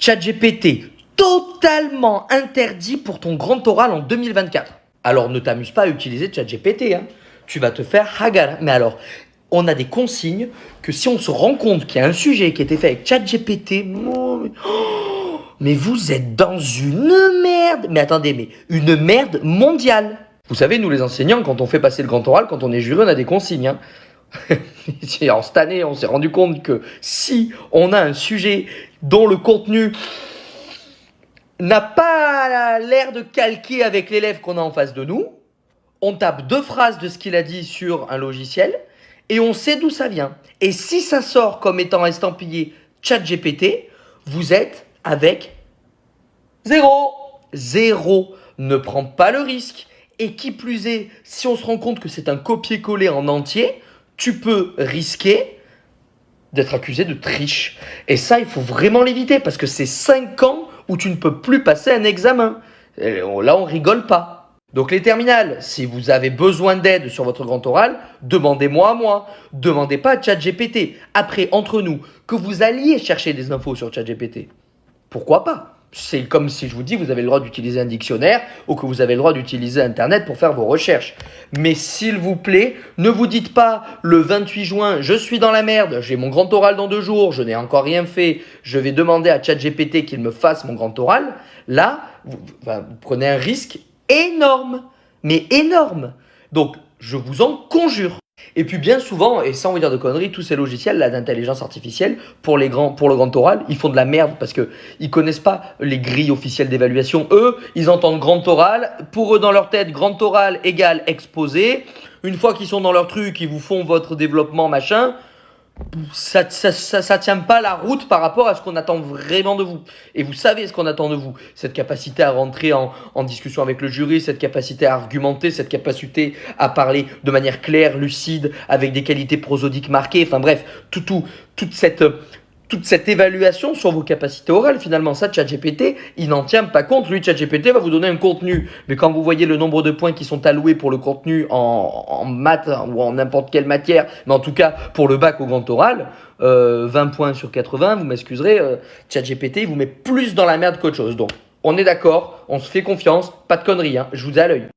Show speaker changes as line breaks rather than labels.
ChatGPT, totalement interdit pour ton grand oral en 2024. Alors ne t'amuse pas à utiliser ChatGPT, hein. Tu vas te faire hagar. Mais alors, on a des consignes que si on se rend compte qu'il y a un sujet qui a été fait avec ChatGPT, mais vous êtes dans une merde. Mais attendez, mais une merde mondiale. Vous savez, nous les enseignants, quand on fait passer le grand oral, quand on est juré, on a des consignes, hein. Alors, cette année, on s'est rendu compte que si on a un sujet dont le contenu n'a pas l'air de calquer avec l'élève qu'on a en face de nous, on tape 2 phrases de ce qu'il a dit sur un logiciel et on sait d'où ça vient. Et si ça sort comme étant estampillé ChatGPT, vous êtes avec 0. 0. Ne prends pas le risque. Et qui plus est, si on se rend compte que c'est un copier-coller en entier, tu peux risquer d'être accusé de triche. Et ça, il faut vraiment l'éviter parce que c'est 5 ans où tu ne peux plus passer un examen. Et là, on rigole pas. Donc les terminales, si vous avez besoin d'aide sur votre grand oral, demandez-moi à moi. Demandez pas à ChatGPT. Après, entre nous, que vous alliez chercher des infos sur ChatGPT, pourquoi pas? C'est comme si je vous dis que vous avez le droit d'utiliser un dictionnaire ou que vous avez le droit d'utiliser Internet pour faire vos recherches. Mais s'il vous plaît, ne vous dites pas le 28 juin, je suis dans la merde, j'ai mon grand oral dans 2 jours, je n'ai encore rien fait, je vais demander à ChatGPT qu'il me fasse mon grand oral. Là, vous prenez un risque énorme, mais énorme. Donc, je vous en conjure. Et puis bien souvent, et sans vous dire de conneries, tous ces logiciels là d'intelligence artificielle pour le grand oral, ils font de la merde parce que ils connaissent pas les grilles officielles d'évaluation. Eux, ils entendent grand oral, pour eux dans leur tête, grand oral égale exposé. Une fois qu'ils sont dans leur truc, ils vous font votre développement machin. Ça tient pas la route par rapport à ce qu'on attend vraiment de vous. Et vous savez ce qu'on attend de vous. Cette capacité à rentrer en discussion avec le jury, cette capacité à argumenter, cette capacité à parler de manière claire, lucide, avec des qualités prosodiques marquées. Enfin bref, toute cette évaluation sur vos capacités orales, finalement, ça, ChatGPT, il n'en tient pas compte. Lui, ChatGPT va vous donner un contenu. Mais quand vous voyez le nombre de points qui sont alloués pour le contenu en maths ou en n'importe quelle matière, mais en tout cas pour le bac au grand oral, 20 points sur 80, vous m'excuserez, ChatGPT, il vous met plus dans la merde qu'autre chose. Donc, on est d'accord, on se fait confiance, pas de conneries, hein, je vous ai à l'œil.